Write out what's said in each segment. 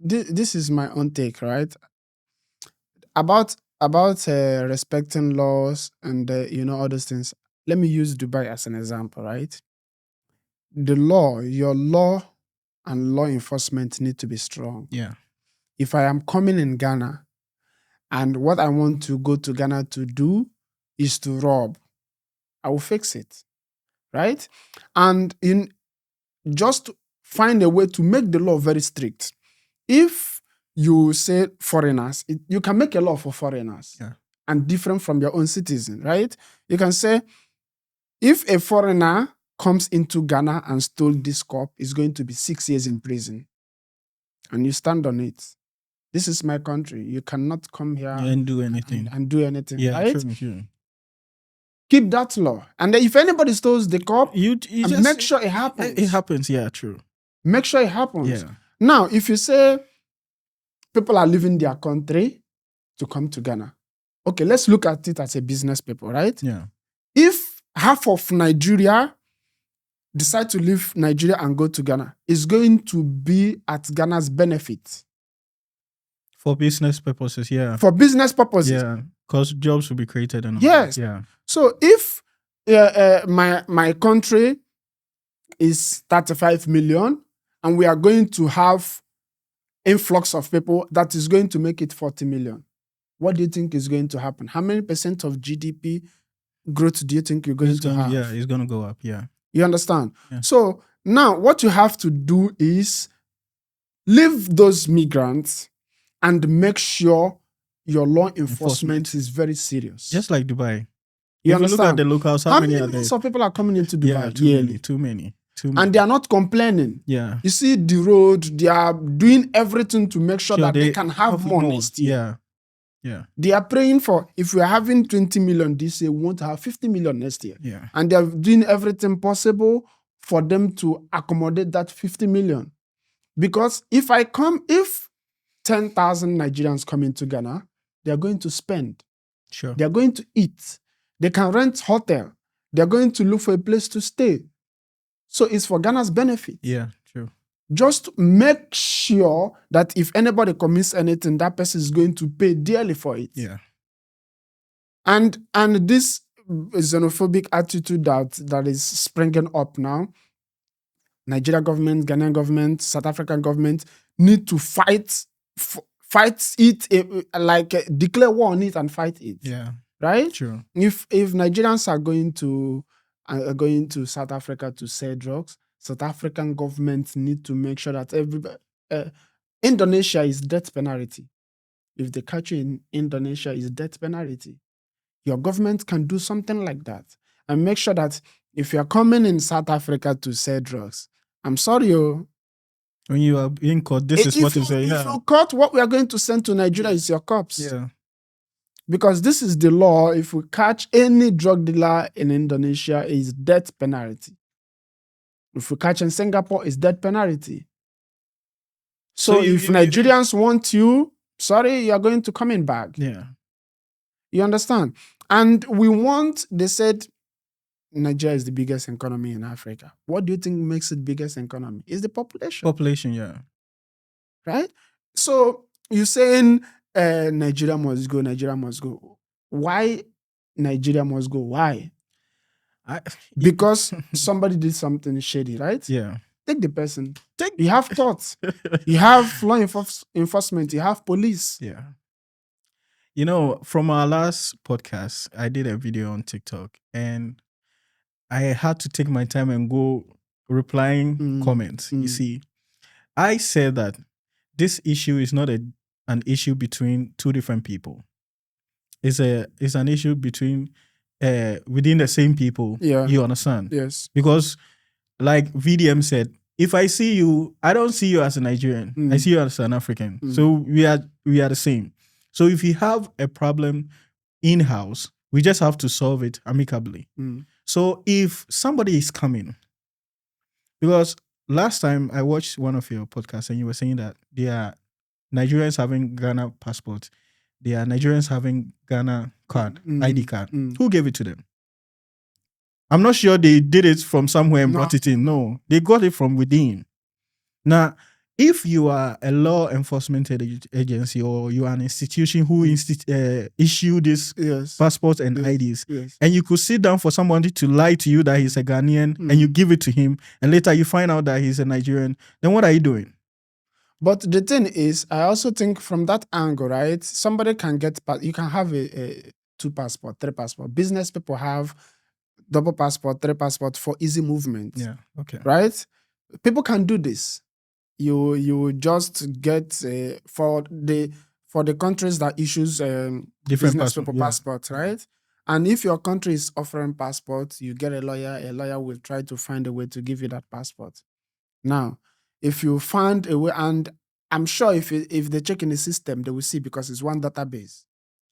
this is my own take, right? About respecting laws and all those things. Let me use Dubai as an example, right? Your law and law enforcement need to be strong. Yeah. If I am coming in Ghana and what I want to go to Ghana to do is to rob, I will fix it, right? And just find a way to make the law very strict. If you say foreigners, you can make a law for foreigners and different from your own citizen, right? You can say, if a foreigner comes into Ghana and stole this cup, it's going to be 6 years in prison. And you stand on it. This is my country. You cannot come here and do anything. And do anything, Yeah, right? true. Keep that law. And then if anybody steals the cup, You just make sure it happens. It happens, yeah, true. Make sure it happens. Yeah. Now, if you say people are leaving their country to come to Ghana, okay, let's look at it as a business people, right? Yeah. If half of Nigeria decide to leave Nigeria and go to Ghana, it's going to be at Ghana's benefit. For business purposes, yeah. For business purposes. Yeah, because jobs will be created. And all yes. that. Yeah. So if my country is 35 million and we are going to have influx of people that is going to make it 40 million, what do you think is going to happen? How many % of GDP growth do you think you're going to have? Yeah, it's going to go up, yeah. You understand? Yeah. So now what you have to do is leave those migrants and make sure your law enforcement is very serious. Just like Dubai. You if understand? You look at the locals, how many are there? Of people are coming into Dubai? Yeah, too many. And they are not complaining. Yeah. You see the road, they are doing everything to make sure that they can have more next year. Yeah. Yeah. They are praying for, if we are having 20 million this year, we want to have 50 million next year. Yeah. And they are doing everything possible for them to accommodate that 50 million. Because if 10,000 Nigerians come into Ghana, they are going to spend. Sure. They are going to eat. They can rent hotel. They are going to look for a place to stay. So it's for Ghana's benefit. Yeah, true. Just make sure that if anybody commits anything, that person is going to pay dearly for it. Yeah. And this xenophobic attitude that is springing up now, Nigeria government, Ghanaian government, South African government need to fight it, declare war on it and fight it. Yeah. Right? True. If Nigerians are going to South Africa to sell drugs, South African government need to make sure that everybody. Indonesia is death penalty. If they catch you in Indonesia, is death penalty. Your government can do something like that and make sure that if you are coming in South Africa to sell drugs, I'm sorry, when you are in court, this is what you say. If you caught, what we are going to send to Nigeria is your cops. Yeah. Because this is the law. If we catch any drug dealer in Indonesia, it's death penalty. If we catch in Singapore, it's death penalty. So if Nigerians want you, sorry, you're going to come in back. Yeah. You understand? And they said Nigeria is the biggest economy in Africa. What do you think makes it biggest economy? It's the population. Population, yeah. Right? So you're saying Nigeria must go, Nigeria must go. Why Nigeria must go? Why? Because somebody did something shady, right? Yeah. Take the person. You have thoughts. You have law enforcement. You have police. Yeah. You know, from our last podcast, I did a video on TikTok and I had to take my time and go replying comments. You see, I said that this issue is not an issue between two different people. It's an issue between within the same people. Yeah. You understand? Yes. Because like VDM said, if I see you, I don't see you as a Nigerian. I see you as an African. So we are the same. So if you have a problem in-house, we just have to solve it amicably. So if somebody is coming, because last time I watched one of your podcasts and you were saying that there are Nigerians having Ghana passport, there are Nigerians having Ghana card, ID card. Who gave it to them? I'm not sure they did it from somewhere and brought it in. No, they got it from within. Now, if you are a law enforcement agency or you are an institution who issue this passport and IDs, and you could sit down for somebody to lie to you that he's a Ghanaian and you give it to him, and later you find out that he's a Nigerian, then what are you doing? But the thing is, I also think from that angle, right? Somebody can you can have a 2 passport, 3 passport. Business people have double passport, 3 passport for easy movement. Yeah. Okay. Right? People can do this. You just get for the countries that issues different business people passport, right? And if your country is offering passport, you get a lawyer. A lawyer will try to find a way to give you that passport. Now, if you find a way, and I'm sure if they check in the system, they will see because it's one database.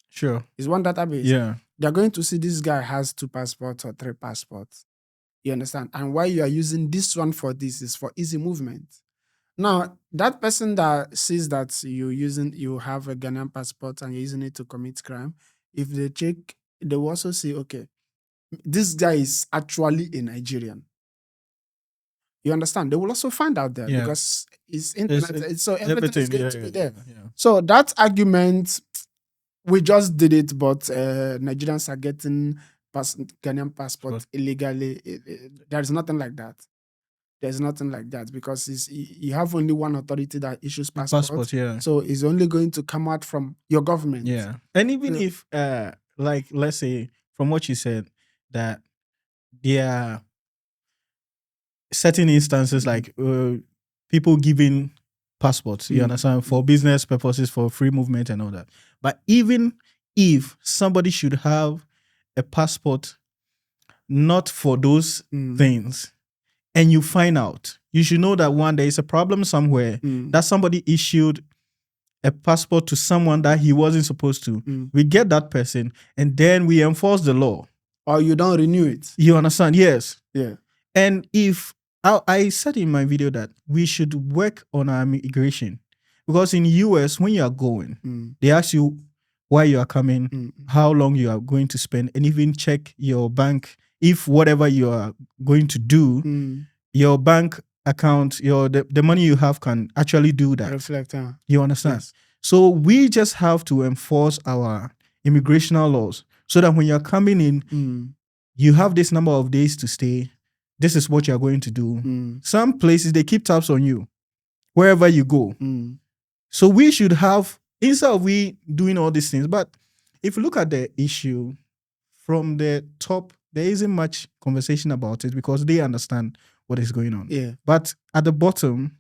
Sure. It's one database. Yeah. They're going to see this guy has 2 passports or 3 passports. You understand? And why you are using this one for this is for easy movement. Now, that person that sees that you have a Ghanaian passport and you're using it to commit crime, if they check, they will also say, okay, this guy is actually a Nigerian. You understand? They will also find out there because it's internet. So everything is going to be there. Yeah. So that argument, we just did it, but Nigerians are getting Ghanaian passport illegally. There is nothing like that. There's nothing like that because you have only one authority that issues passport. So it's only going to come out from your government. Yeah. And even if, like, let's say, from what you said, that there are certain instances like people giving passports, you understand, for business purposes, for free movement and all that. But even if somebody should have a passport not for those things, and you find out, you should know that one, there is a problem somewhere that somebody issued a passport to someone that he wasn't supposed to. We get that person and then we enforce the law. Or you don't renew it. You understand? Yes. Yeah. And if I said in my video that we should work on our immigration, because in US, when you are going, they ask you why you are coming, how long you are going to spend, and even check your bank. If whatever you are going to do, your bank account, the money you have can actually do that. Reflect. You understand? Yes. So we just have to enforce our immigrational laws so that when you're coming in, you have this number of days to stay. This is what you're going to do. Some places, they keep tabs on you wherever you go. So we should have, instead of we doing all these things, but if you look at the issue from the top, there isn't much conversation about it because they understand what is going on. Yeah. But at the bottom,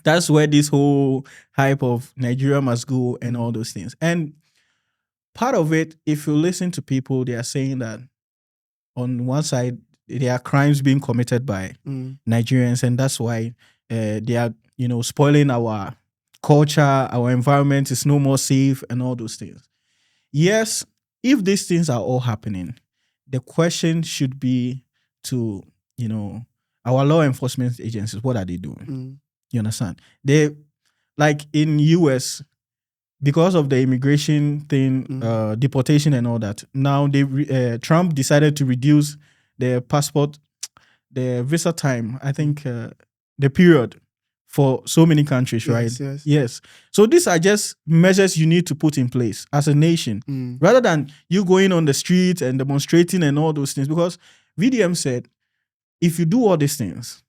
that's where this whole hype of Nigeria must go and all those things. And part of it, if you listen to people, they are saying that on one side, there are crimes being committed by Nigerians, and that's why they are, spoiling our culture, our environment is no more safe and all those things. Yes, if these things are all happening, the question should be to, our law enforcement agencies, what are they doing? You understand? They, like in US, because of the immigration thing, deportation and all that, now Trump decided to reduce the passport, the visa time, I think the period for so many countries, right? Yes. So these are just measures you need to put in place as a nation, rather than you going on the street and demonstrating and all those things. Because VDM said, if you do all these things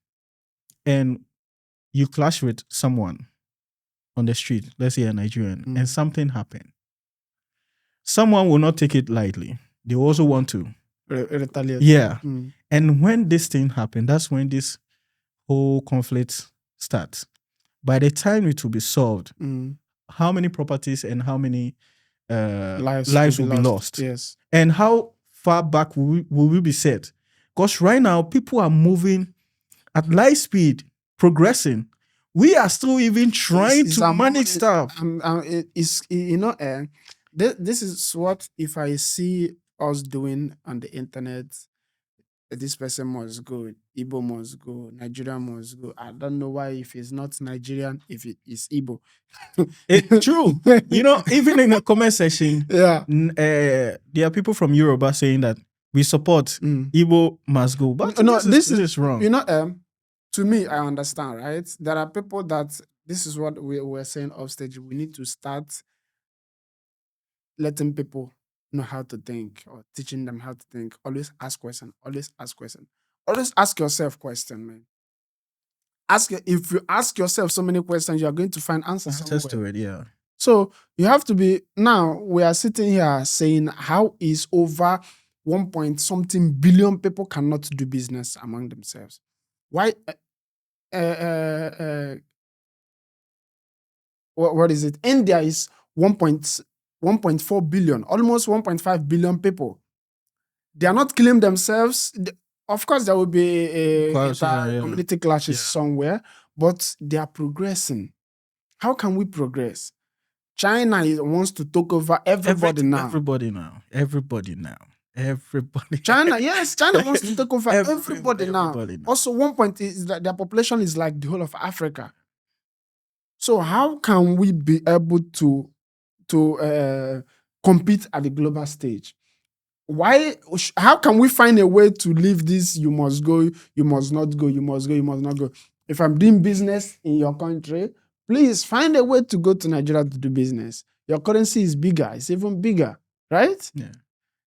and you clash with someone on the street, let's say a Nigerian, and something happened, someone will not take it lightly. They also want to retaliate. Yeah. And when this thing happened, that's when this whole conflict starts. By the time it will be solved, how many properties and how many lives will be lost? Yes. And how far back will we be set? Because right now, people are moving at light speed, progressing. We are still even trying to manage stuff. This is what, if I see us doing on the internet, this person must go, Igbo must go, Nigerian must go. I don't know why, if it's not Nigerian, if it is Igbo. It's true. Even in the comment section, there are people from Yoruba saying that we support Igbo must go. But no, this is wrong. To me, I understand, right? There are people that This is what we were saying offstage. We need to start letting people know how to think or teaching them how to think. Always ask questions. Always ask questions. Always ask yourself question, man. If you ask yourself so many questions, you are going to find answers Answers somewhere. to it, yeah. So you have to be now. We are sitting here saying, how is over 1 point something billion people cannot do business among themselves? Why? What is it? India is 1.4 billion, almost 1.5 billion people. They are not killing themselves. Of course, there will be community clashes somewhere, but they are progressing. How can we progress? China wants to take over everybody now. Everybody now. China wants to take over everybody now. Also, 1 point is that their population is like the whole of Africa. So how can we be able to compete at the global stage? How can we find a way to leave this? You must go, you must not go, you must go, you must not go. If I'm doing business in your country, please find a way to go to Nigeria to do business. Your currency is bigger, it's even bigger, right? Yeah.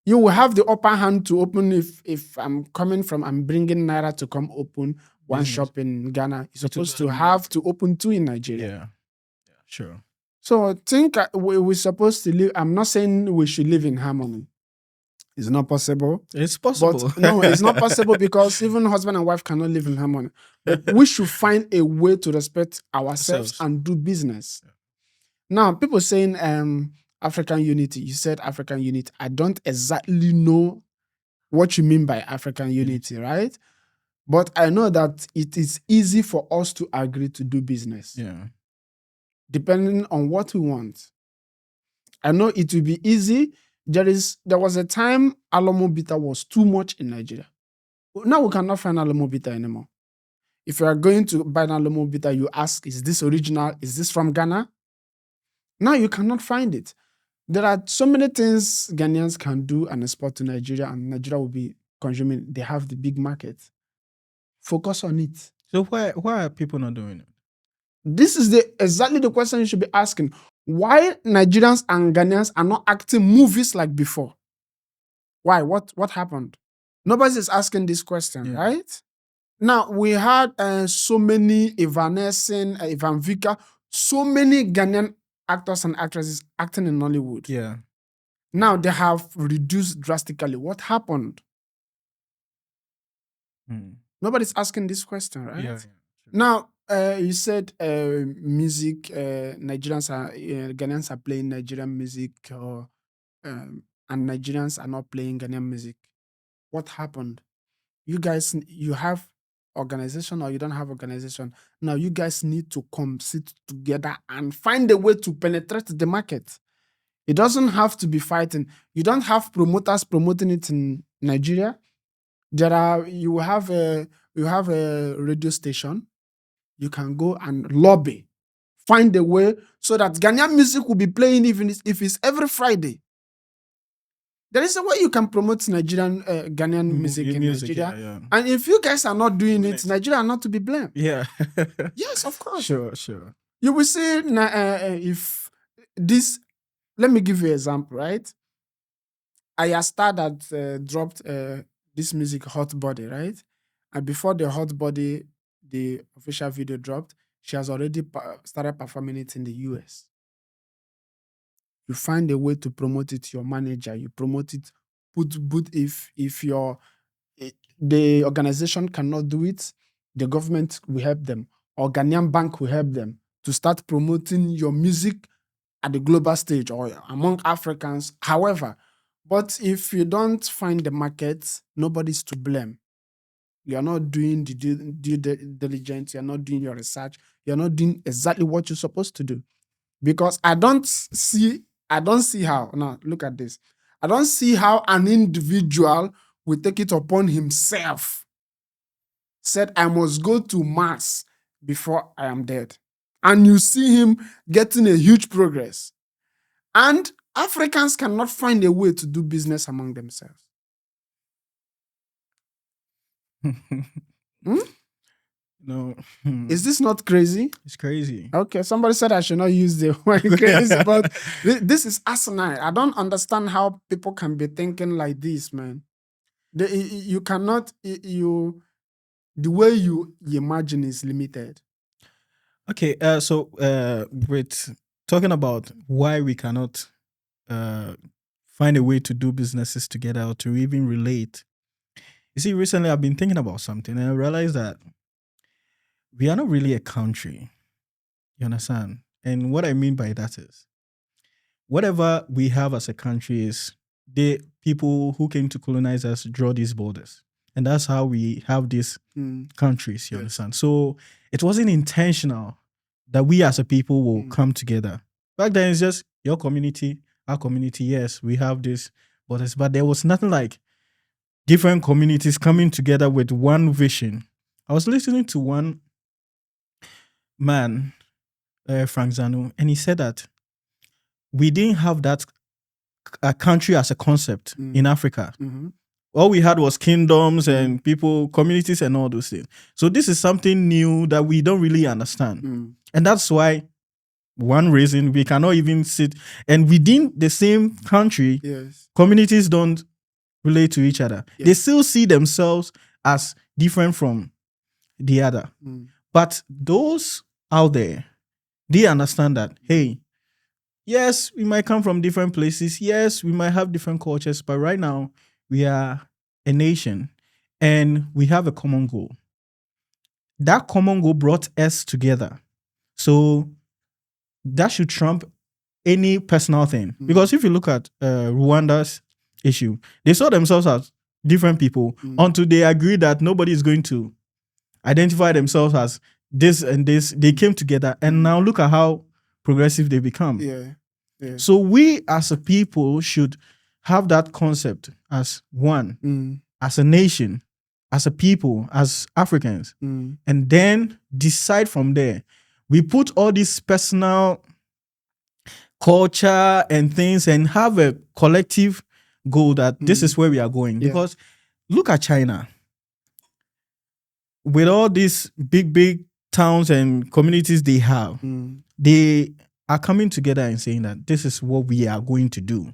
You will have the upper hand to open. If I'm bringing Naira to come open one shop in Ghana, you're supposed to have to open two in Nigeria. Yeah, sure. So I think we're supposed to live. I'm not saying we should live in harmony. It's not possible. It's possible. But no, it's not possible because even husband and wife cannot live in harmony. But we should find a way to respect ourselves and do business. Yeah. Now, people saying African unity. You said African unity. I don't exactly know what you mean by African unity, right? But I know that it is easy for us to agree to do business. Yeah. Depending on what we want. I know it will be easy. There was a time Alomo bitter was too much in Nigeria. Now we cannot find Alomo bitter anymore. If you are going to buy an Alomo bitter, you ask, is this original? Is this from Ghana? Now you cannot find it. There are so many things Ghanaians can do and export to Nigeria, and Nigeria will be consuming. They have the big market. Focus on it. So why are people not doing it? This is exactly the question you should be asking. Why Nigerians and Ghanaians are not acting movies like before? Why? What happened? Nobody is asking this question, right? Now, we had so many Evanescence, Ivan Vika, so many Ghanaian actors and actresses acting in Nollywood. Yeah. Now, they have reduced drastically. What happened? Nobody's asking this question, right? Yeah. Now, you said music, Ghanaians are playing Nigerian music, and Nigerians are not playing Ghanaian music. What happened? You guys, you have organization or you don't have organization. Now, you guys need to come sit together and find a way to penetrate the market. It doesn't have to be fighting. You don't have promoters promoting it in Nigeria. You have a radio station. You can go and lobby, find a way so that Ghanaian music will be playing even if it's every Friday. There is a way you can promote Ghanaian music in Nigeria. Yeah. And if you guys are not doing it, Nigeria are not to be blamed. Yeah. Yes, of course. Sure. You will see if this, let me give you an example, right? Ayasta that dropped this music, Hot Body, right? And before the Hot Body, the official video dropped, she has already started performing it in the US. You find a way to promote it to your manager. You promote it. But if the organization cannot do it, the government will help them, or Ghanaian Bank will help them to start promoting your music at the global stage or among Africans. However, but if you don't find the market, nobody's to blame. You are not doing the due diligence. You are not doing your research. You are not doing exactly what you're supposed to do. Because I don't see how, now look at this. I don't see how an individual will take it upon himself, said, I must go to Mars before I am dead. And you see him getting a huge progress. And Africans cannot find a way to do business among themselves. No. Is this not crazy? It's crazy. Okay, somebody said I should not use the word crazy, but this is asinine. I don't understand how people can be thinking like this, man. You cannot, the way you imagine is limited. Okay, so with talking about why we cannot find a way to do businesses together or to even relate. You see, recently I've been thinking about something and I realized that we are not really a country. You understand? And what I mean by that is whatever we have as a country is the people who came to colonize us draw these borders. And that's how we have these countries, you understand? So it wasn't intentional that we as a people will come together. Back then, it's just your community, our community. Yes, we have this borders, but there was nothing like different communities coming together with one vision. I was listening to one man, Frank Zanu, and he said that we didn't have that a country as a concept in Africa. All we had was kingdoms and people, communities and all those things. So this is something new that we don't really understand. And that's why one reason we cannot even sit, and within the same country, communities don't relate to each other. They still see themselves as different from the other. But those out there, they understand that, hey, yes, we might come from different places. Yes, we might have different cultures, but right now we are a nation and we have a common goal. That common goal brought us together. So that should trump any personal thing. Because if you look at Rwanda's issue, they saw themselves as different people until they agreed that nobody is going to identify themselves as this and this. They came together and now look at how progressive they become. So we as a people should have that concept as one, as a nation, as a people, as Africans, and then decide from there. We put all this personal culture and things and have a collective goal that this is where we are going. Because look at China. With all these big towns and communities they have, they are coming together and saying that this is what we are going to do.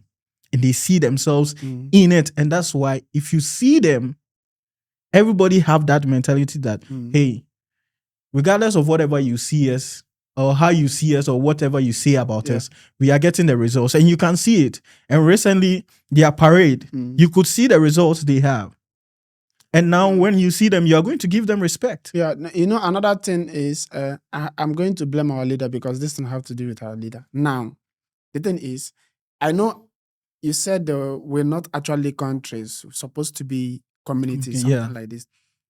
And they see themselves in it. And that's why if you see them, everybody have that mentality that, hey, regardless of whatever you see us or how you see us or whatever you say about us, we are getting the results. And you can see it. And recently, their parade, you could see the results they have. And now when you see them, you are going to give them respect. Yeah, you know, another thing is, I'm going to blame our leader because this doesn't have to do with our leader. Now, the thing is, I know you said we're not actually countries, we're supposed to be communities, something like this.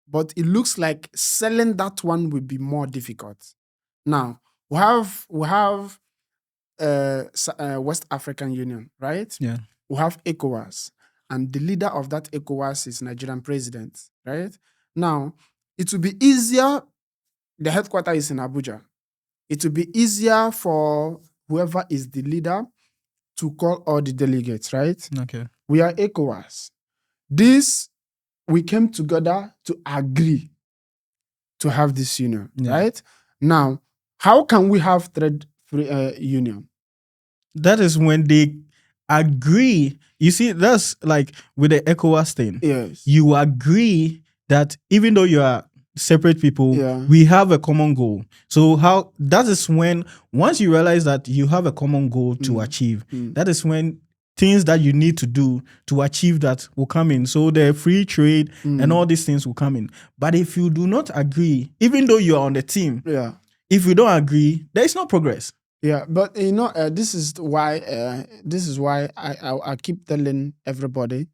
But it looks like selling that one will be more difficult. Now, we have West African Union, right? Yeah. We have ECOWAS. And the leader of that ECOWAS is Nigerian president, right? Now, it will be easier. The headquarters is in Abuja. It will be easier for whoever is the leader to call all the delegates, right? Okay. We are ECOWAS. We came together to agree to have this union, right? Now, how can we have trade union? That is when they agree. You see, that's like with the ECOWAS thing. Yes. You agree that even though you are separate people, we have a common goal. So that is when, once you realize that you have a common goal to achieve, that is when things that you need to do to achieve that will come in. So the free trade and all these things will come in. But if you do not agree, even though you are on the team, if you don't agree, there is no progress. Yeah, but you know, this is why I keep telling everybody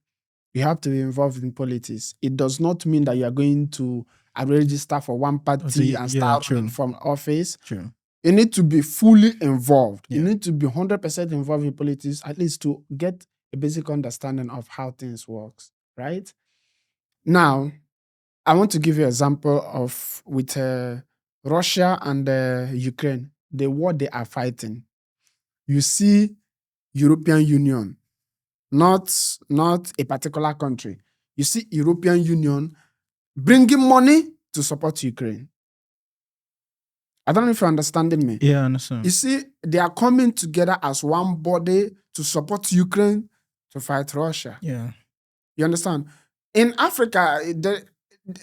you have to be involved in politics. It does not mean that you are going to register for one party and start running from office. True. You need to be fully involved. You need to be 100% involved in politics, at least to get a basic understanding of how things works, right? Now, I want to give you an example of with Russia and Ukraine, the war they are fighting. You see European Union, not a particular country. You see European Union bringing money to support Ukraine. I don't know if you're understanding me. Yeah, I understand. You see, they are coming together as one body to support Ukraine to fight Russia. Yeah. You understand? In Africa,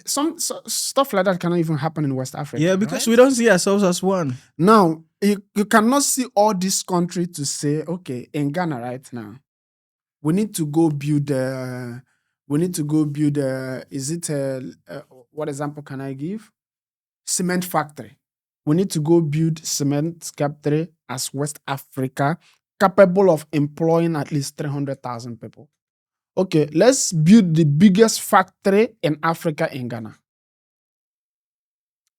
some stuff like that cannot even happen in West Africa. Yeah, because right? we don't see ourselves as one. Now, you cannot see all this country to say, okay, in Ghana right now, we need to go build what example can I give? Cement factory. We need to go build cement factory as West Africa, capable of employing at least 300,000 people. Okay, let's build the biggest factory in Africa in Ghana.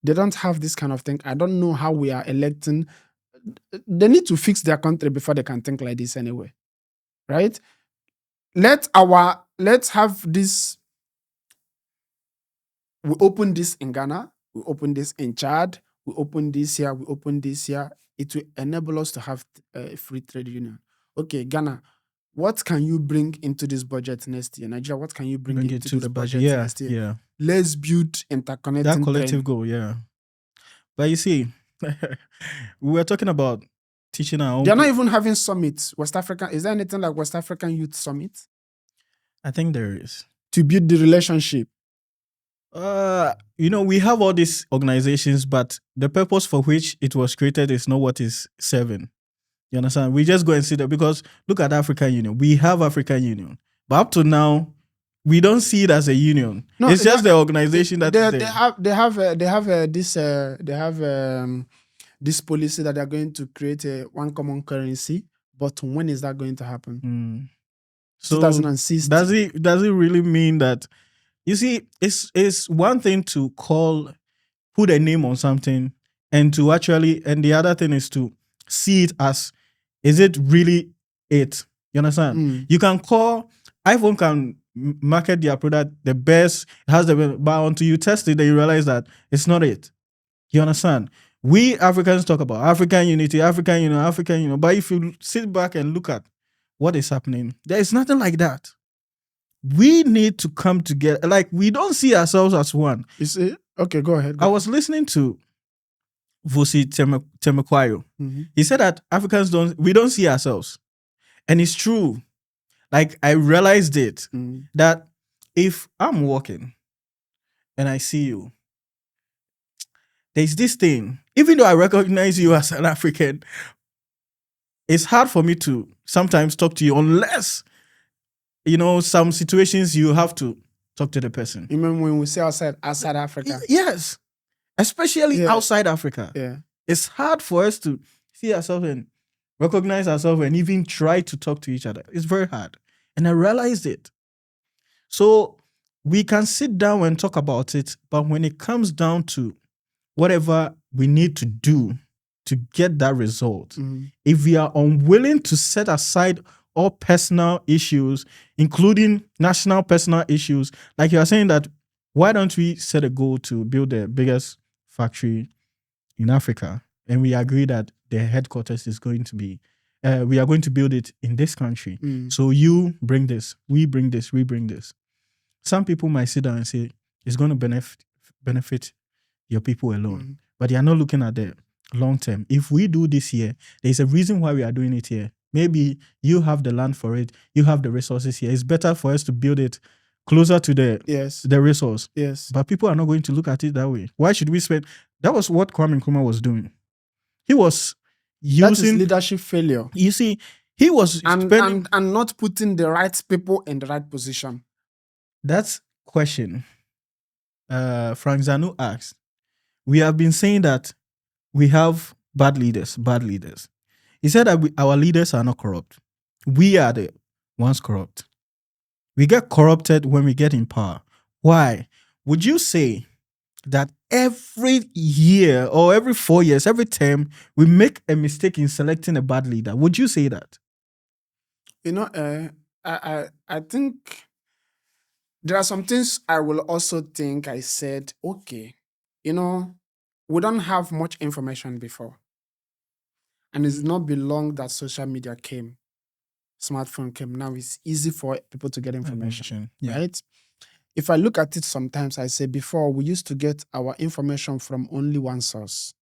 They don't have this kind of thing. I don't know how we are electing. They need to fix their country before they can think like this anyway. Right? Let's have this. We open this in Ghana, we open this in Chad, we open this here, we open this here. It will enable us to have a free trade union. Okay, Ghana, what can you bring into this budget next year? Nigeria, what can you bring Bring it into to this the budget budget. next year? Yeah. Let's build interconnecting That collective trade. goal, yeah. But you see, we were talking about teaching our own. They're not even having summits. West African, is there anything like West African Youth Summit I think there is. to build the relationship? We have all these organizations, but the purpose for which it was created is not what is serving. You understand? We just go and see that, because look at African Union. We have African Union, but up to now, we don't see it as a union. No, it's just the organization that is there. They have this policy that they're going to create one common currency. But when is that going to happen? So 2006. Does it really mean that? You see, it's one thing to put a name on something, and the other thing is to see it as, is it really it? You understand? You can iPhone can market their product the best, has the best, but until you test it, then you realize that it's not it. You understand? We Africans talk about African unity, African union, but if you sit back and look at what is happening, there is nothing like that. We need to come together. Like, we don't see ourselves as one. You see? Okay, go ahead. I was listening to Vusi Temekwayo. He said that Africans we don't see ourselves. And it's true. Like, I realized it, that if I'm walking and I see you, there's this thing, even though I recognize you as an African, it's hard for me to sometimes talk to you unless, some situations you have to talk to the person. You remember when we say outside Africa? Yes. Especially outside Africa. Yeah. It's hard for us to see ourselves and recognize ourselves and even try to talk to each other. It's very hard. And I realized it. So we can sit down and talk about it, but when it comes down to whatever we need to do to get that result, if we are unwilling to set aside all personal issues, including national personal issues, like you are saying that, why don't we set a goal to build the biggest factory in Africa? And we agree that the headquarters is going to be, we are going to build it in this country. So you bring this, we bring this, we bring this. Some people might sit down and say, it's going to benefit your people alone. But they are not looking at the long term. If we do this here, there's a reason why we are doing it here. Maybe you have the land for it, you have the resources here. It's better for us to build it closer to the resource. Yes. But people are not going to look at it that way. Why should we spend? That was what Kwame Nkrumah was doing. He was using... That is leadership failure. You see, he was and not putting the right people in the right position. That's question. Frank Zanu asked, we have been saying that we have bad leaders. He said that our leaders are not corrupt. We are the ones corrupt. We get corrupted when we get in power. Why? Would you say that every year or every 4 years, every term, we make a mistake in selecting a bad leader? Would you say that? I think there are some things I will also think I said, okay, we don't have much information before. And it's not been long that social media came, smartphone came. Now it's easy for people to get information, right? If I look at it sometimes, I say before we used to get our information from only one source.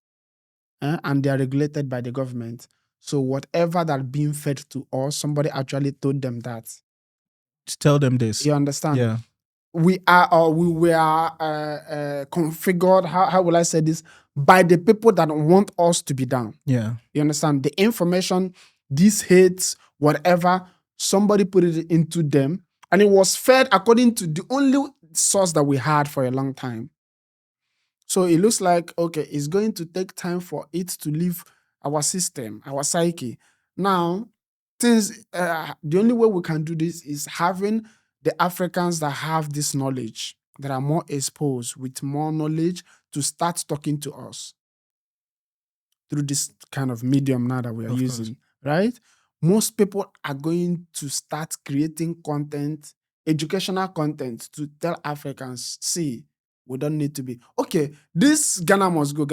and they are regulated by the government. So whatever that being fed to us, somebody actually told them that. Tell them this. You understand? Yeah. We were configured. How will I say this? By the people that want us to be down. Yeah. You understand? The information, these hates, whatever, somebody put it into them, and it was fed according to the only source that we had for a long time. So it looks like, okay, it's going to take time for it to leave our system, our psyche. Now, the only way we can do this is having the Africans that have this knowledge, that are more exposed with more knowledge, to start talking to us through this kind of medium now that we are Of using, course. right? Most people are going to start creating content, educational content, to tell Africans, see, we don't need to be, okay, this Ghana must go,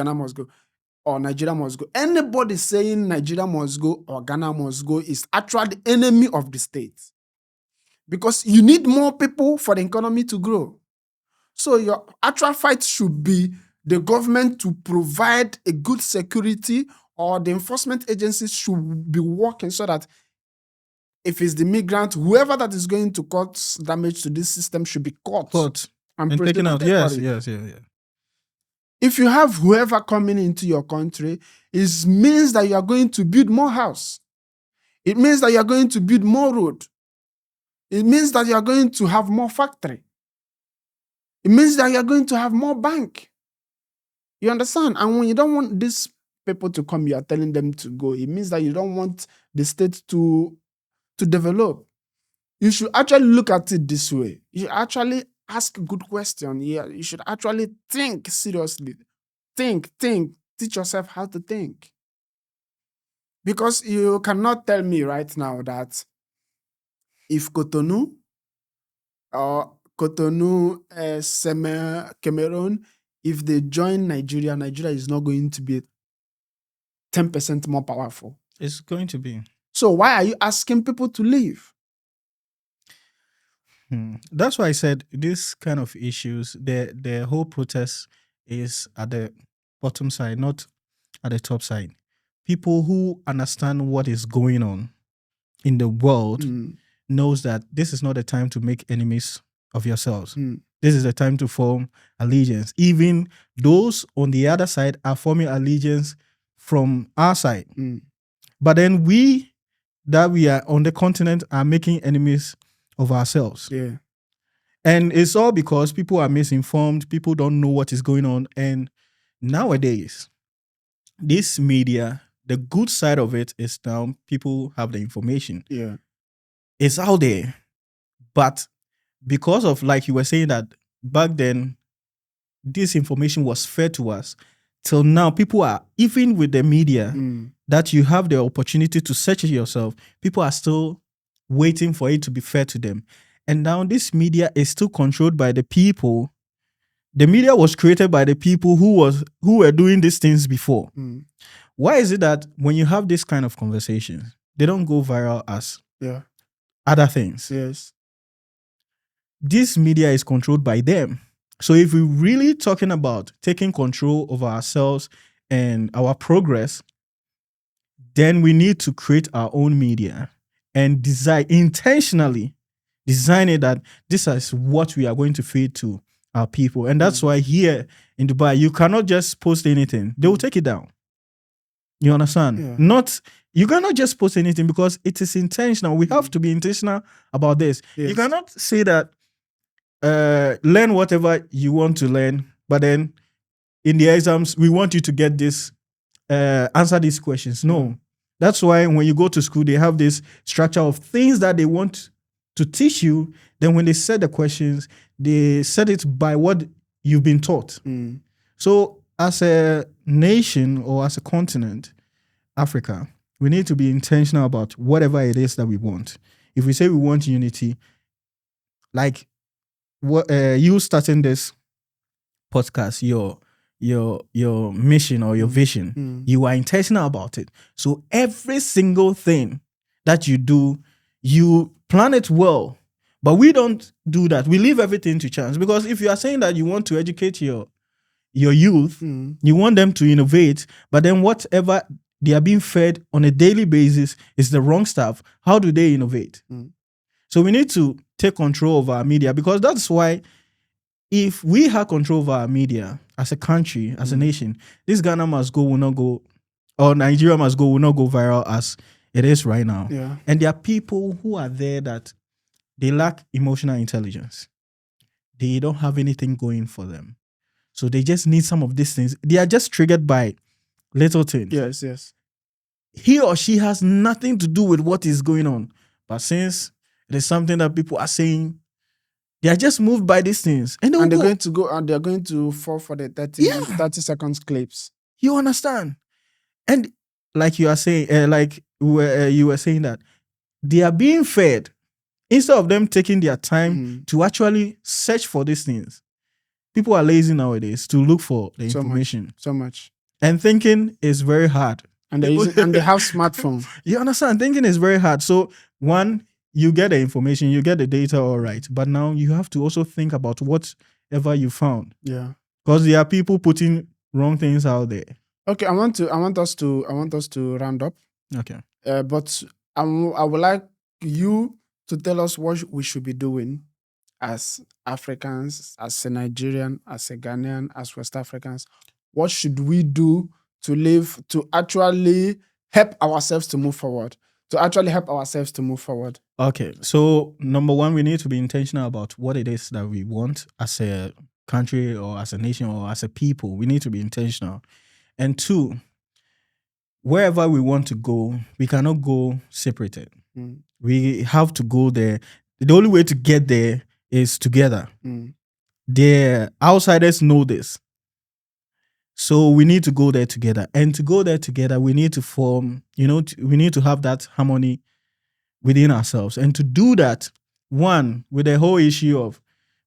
or Nigeria must go. Anybody saying Nigeria must go or Ghana must go is actually the enemy of the state. Because you need more people for the economy to grow. So your actual fight should be the government to provide a good security, or the enforcement agencies should be working so that if it's the migrant, whoever that is going to cause damage to this system should be caught and taken out. prosecuted Yes, for it. yes, yeah. If you have whoever coming into your country, it means that you are going to build more house. It means that you are going to build more road. It means that you are going to have more factory. It means that you are going to have more bank. You understand? And when you don't want these people to come, you are telling them to go. It means that you don't want the state to develop. You should actually look at it this way. You should actually ask good questions. Yeah, you should actually think seriously. Think. Teach yourself how to think. Because you cannot tell me right now that if Cotonou or Cameroon, if they join Nigeria, Nigeria is not going to be 10% more powerful. It's going to be. So why are you asking people to leave? That's why I said this kind of issues, the whole protest is at the bottom side, not at the top side. People who understand what is going on in the world knows that this is not the time to make enemies of yourselves. This is the time to form allegiance. Even those on the other side are forming allegiance from our side. But then we are on the continent are making enemies of ourselves. Yeah. And it's all because people are misinformed. People don't know what is going on. And nowadays, this media, the good side of it is now people have the information. Yeah. It's out there. But because of, like you were saying, that back then, this information was fed to us. Till now, people are, even with the media, that you have the opportunity to search it yourself, people are still waiting for it to be fed to them. And now this media is still controlled by the people. The media was created by the people who were doing these things before. Why is it that when you have this kind of conversations, they don't go viral as other things? Yes. This media is controlled by them. So if we're really talking about taking control of ourselves and our progress, then we need to create our own media and intentionally design it that this is what we are going to feed to our people. And that's why here in Dubai, you cannot just post anything. They will take it down. You understand? Yeah. You cannot just post anything because it is intentional. We have to be intentional about this. Yes. You cannot say that learn whatever you want to learn, but then in the exams, we want you to get this, answer these questions. No. That's why when you go to school, they have this structure of things that they want to teach you. Then when they set the questions, they set it by what you've been taught. So as a nation or as a continent, Africa, we need to be intentional about whatever it is that we want. If we say we want unity, like what you starting this podcast, your mission or your vision, you are intentional about it. So every single thing that you do, you plan it well. But we don't do that. We leave everything to chance. Because if you are saying that you want to educate your your youth, you want them to innovate, but then whatever they are being fed on a daily basis is the wrong stuff. How do they innovate? So we need to take control of our media, because that's why if we have control of our media as a country, as a nation, this Ghana must go, will not go, or Nigeria must go, will not go viral as it is right now. Yeah. And there are people who are there that they lack emotional intelligence. They don't have anything going for them. So they just need some of these things. They are just triggered by little things. Yes. He or she has nothing to do with what is going on. But since it is something that people are saying, they are just moved by these things. And they're going to go, and they're going to fall for the 30 seconds clips. You understand? And like you are saying, you were saying that they are being fed instead of them taking their time to actually search for these things. People are lazy nowadays to look for the information. So much. And thinking is very hard. And they have smartphones. You understand? Thinking is very hard. So one, you get the information, you get the data, all right. But now you have to also think about whatever you found. Yeah. Because there are people putting wrong things out there. Okay, I want us to round up. Okay. But I would like you to tell us what we should be doing as Africans, as a Nigerian, as a Ghanaian, as West Africans. What should we do to actually help ourselves to move forward? Okay, so number one, we need to be intentional about what it is that we want as a country or as a nation or as a people. We need to be intentional. And two, wherever we want to go, we cannot go separated. We have to go there. The only way to get there is together. The outsiders know this. So we need to go there together. And to go there together, we need to form, we need to have that harmony within ourselves. And to do that, one, with the whole issue of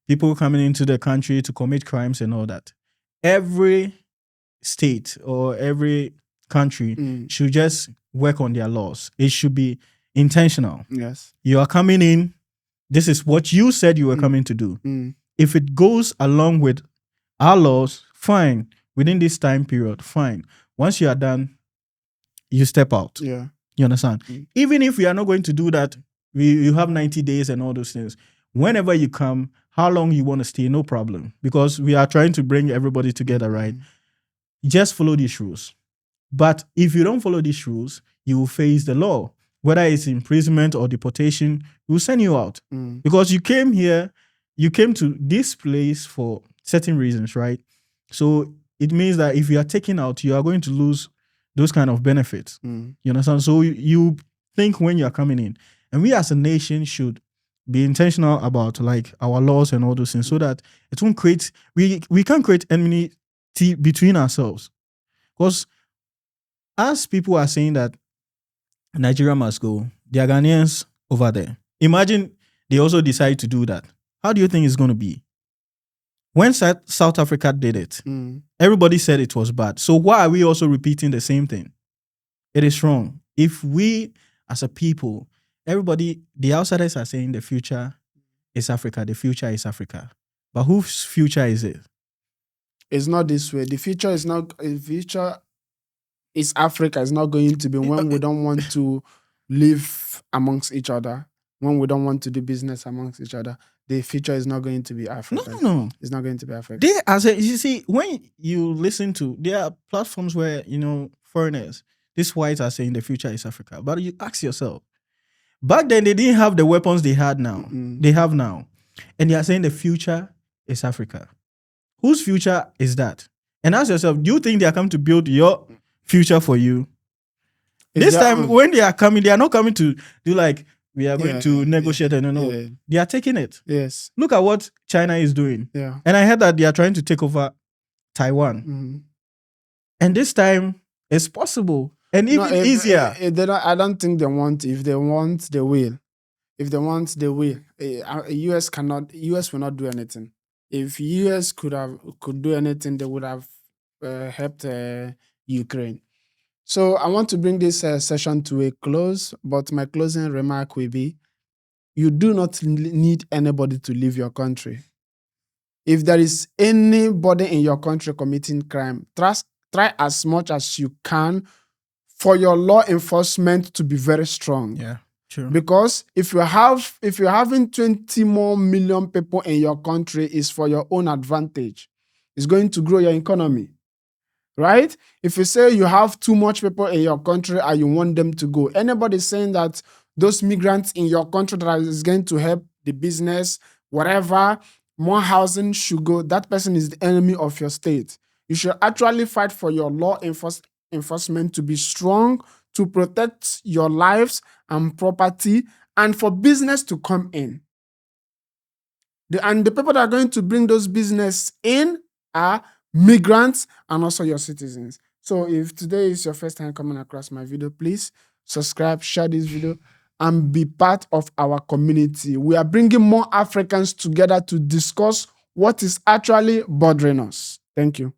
people coming into the country to commit crimes and all that, every state or every country should just work on their laws. It should be intentional. Yes. You are coming in. This is what you said you were coming to do. If it goes along with our laws, fine. Within this time period, fine. Once you are done, you step out. Yeah. You understand? Even if we are not going to do that, you have 90 days and all those things. Whenever you come, how long you want to stay, no problem. Because we are trying to bring everybody together, right? Just follow these rules. But if you don't follow these rules, you will face the law. Whether it's imprisonment or deportation, we will send you out. Because you came here, you came to this place for certain reasons, right? So it means that if you are taken out, you are going to lose those kind of benefits. You understand? So you think when you are coming in. And we as a nation should be intentional about like our laws and all those things so that it won't create, we can't create enmity between ourselves. Because as people are saying that Nigeria must go, there are Ghanaians over there. Imagine they also decide to do that. How do you think it's going to be? When South Africa did it, everybody said it was bad. So why are we also repeating the same thing? It is wrong. If we, as a people, everybody, the outsiders are saying the future is Africa, the future is Africa. But whose future is it? It's not this way. The future is not, the future is Africa. It's not going to be when we don't want to live amongst each other, when we don't want to do business amongst each other. The future is not going to be Africa. No. It's not going to be Africa. You see, when you listen to, there are platforms where, foreigners, these whites are saying the future is Africa. But you ask yourself, back then they didn't have the weapons they had now. They have now. And they are saying the future is Africa. Whose future is that? And ask yourself, do you think they are coming to build your future for you? This time, when they are coming, they are not coming to do like, we are going to negotiate and no. Yeah. They are taking it. Yes. Look at what China is doing. Yeah. And I heard that they are trying to take over Taiwan. And this time, it's possible. And even easier. I don't think they want. If they want, they will. If they want, they will. US will not do anything. If US could do anything, they would have helped Ukraine. So I want to bring this session to a close, but my closing remark will be, you do not need anybody to leave your country. If there is anybody in your country committing crime, try as much as you can for your law enforcement to be very strong. Yeah, true. Because if you're having 20 more million people in your country, is for your own advantage. It's going to grow your economy. Right? If you say you have too much people in your country and you want them to go, anybody saying that those migrants in your country that is going to help the business, whatever, more housing should go, that person is the enemy of your state. You should actually fight for your law enforcement to be strong, to protect your lives and property, and for business to come in. And the people that are going to bring those business in are migrants and also your citizens. So if today is your first time coming across my video, please subscribe, share this video, and be part of our community. We are bringing more Africans together to discuss what is actually bothering us. Thank you.